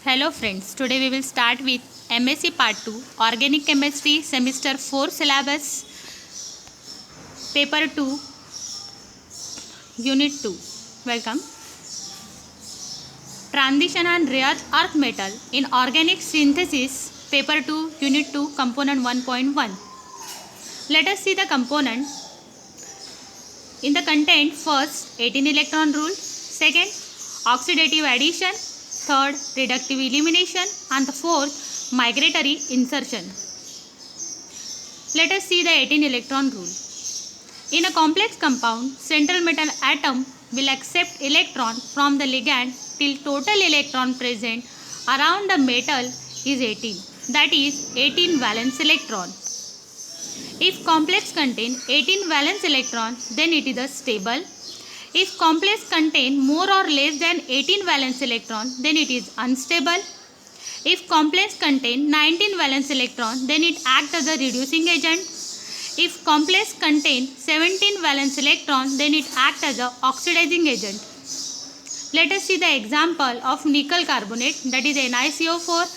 Hello friends, today we will start with MSc Part 2 Organic Chemistry Semester 4 syllabus Paper 2 Unit 2. Welcome. Transition and rare earth metal in organic synthesis Paper 2 Unit 2 Component 1.1. Let us see the component. In the content, first 18 electron rule, second oxidative addition, third reductive elimination, and the fourth migratory insertion. Let us see the 18 electron rule. In a complex compound, central metal atom will accept electron from the ligand till total electron present around the metal is 18, that is 18 valence electron. If complex contain 18 valence electron, then it is a stable. If complex contain more or less than 18 valence electron, then it is unstable. If complex contain 19 valence electron, then it acts as a reducing agent. If complex contain 17 valence electron, then it acts as a oxidizing agent. Let us see the example of nickel carbonate, that is NiCO4.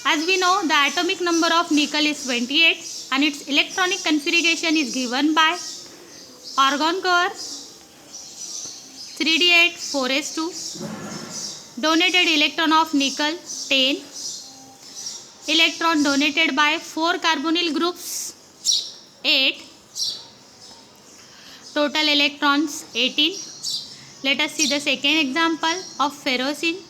As we know, the atomic number of nickel is 28 and its electronic configuration is given by argon core 3d8 4s2, donated electron of nickel 10, electron donated by 4 carbonyl groups 8, total electrons 18. Let us see the second example of ferrocene,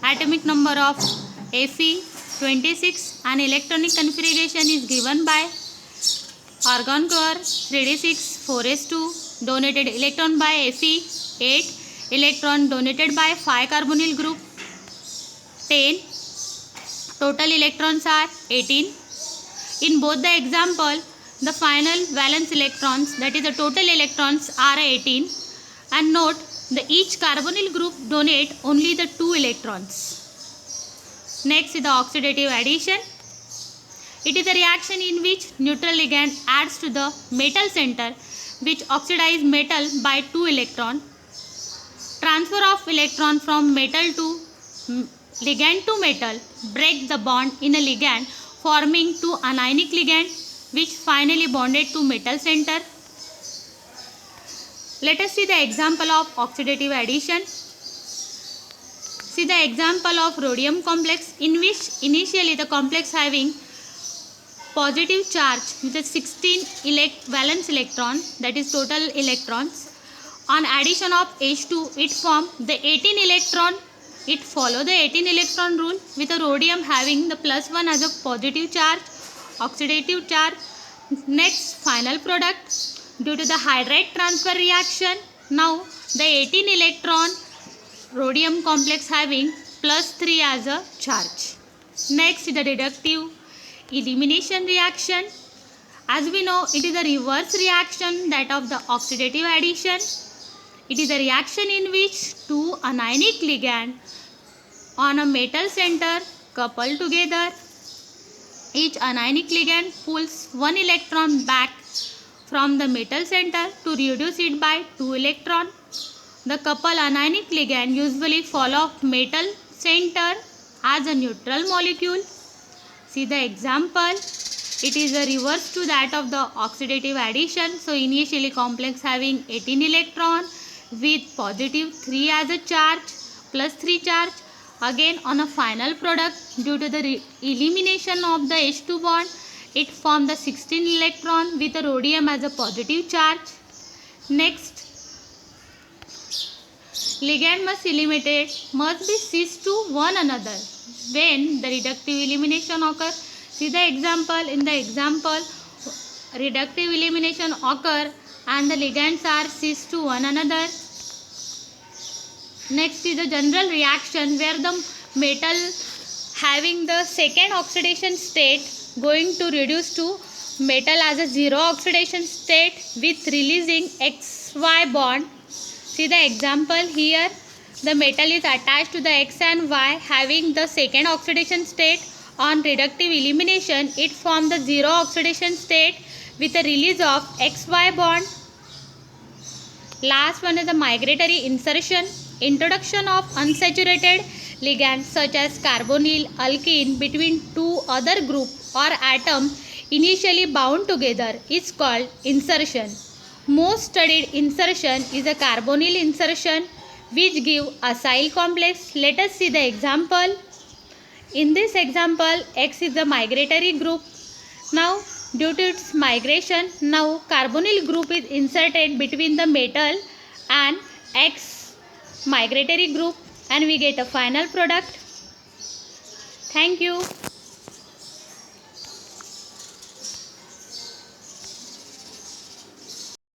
atomic number of Fe 26 and electronic configuration is given by argon core 3d6 4s2, donated electron by Fe 8, electron donated by 5 carbonyl group 10, total electrons are 18. In both the example, the final valence electrons, that is the total electrons, are 18, and note the each carbonyl group donate only the 2 electrons. Next is the oxidative addition. It is a reaction in which neutral ligand adds to the metal center which oxidize metal by 2 electron. Transfer of electron from metal to ligand to metal break the bond in a ligand, forming 2 anionic ligand which finally bonded to metal center. Let us see the example of oxidative addition. See the example of rhodium complex, in which initially the complex having positive charge with a 16 valence electron, that is total electrons. On addition of H2, it form the 18 electron. It follow the 18 electron rule with a rhodium having the +1 as a positive charge, oxidative charge. Next, final product. Due to the hydride transfer reaction, now the 18 electron rhodium complex having +3 as a charge. Next, the reductive elimination reaction. As we know, it is a reverse reaction that of the oxidative addition. It is a reaction in which 2 anionic ligand on a metal center couple together. Each anionic ligand pulls 1 electron back from the metal center to reduce it by 2 electron. The couple anionic ligand usually follow metal center as a neutral molecule. See the example. It is a reverse to that of the oxidative addition. So initially complex having 18 electron with positive 3 as a charge, +3 charge. Again on a final product, due to the elimination of the H2 bond, it formed the 16 electron with a rhodium as a positive charge. Next, ligand must be cis to one another when the reductive elimination occurs. See the example. In the example, reductive elimination occur and the ligands are cis to one another. Next is the general reaction where the metal having the second oxidation state going to reduce to metal as a 0 oxidation state with releasing XY bond. See the example here. The metal is attached to the X and Y having the second oxidation state. On reductive elimination, it forms the 0 oxidation state with a release of XY bond. Last one is the migratory insertion. Introduction of unsaturated ligands such as carbonyl alkene between two other group or atom initially bound together is called insertion. Most studied insertion is a carbonyl insertion which give acyl complex. Let us see the example. In this example, X is the migratory group. Now, due to its migration, now carbonyl group is inserted between the metal and X migratory group and we get a final product. Thank you.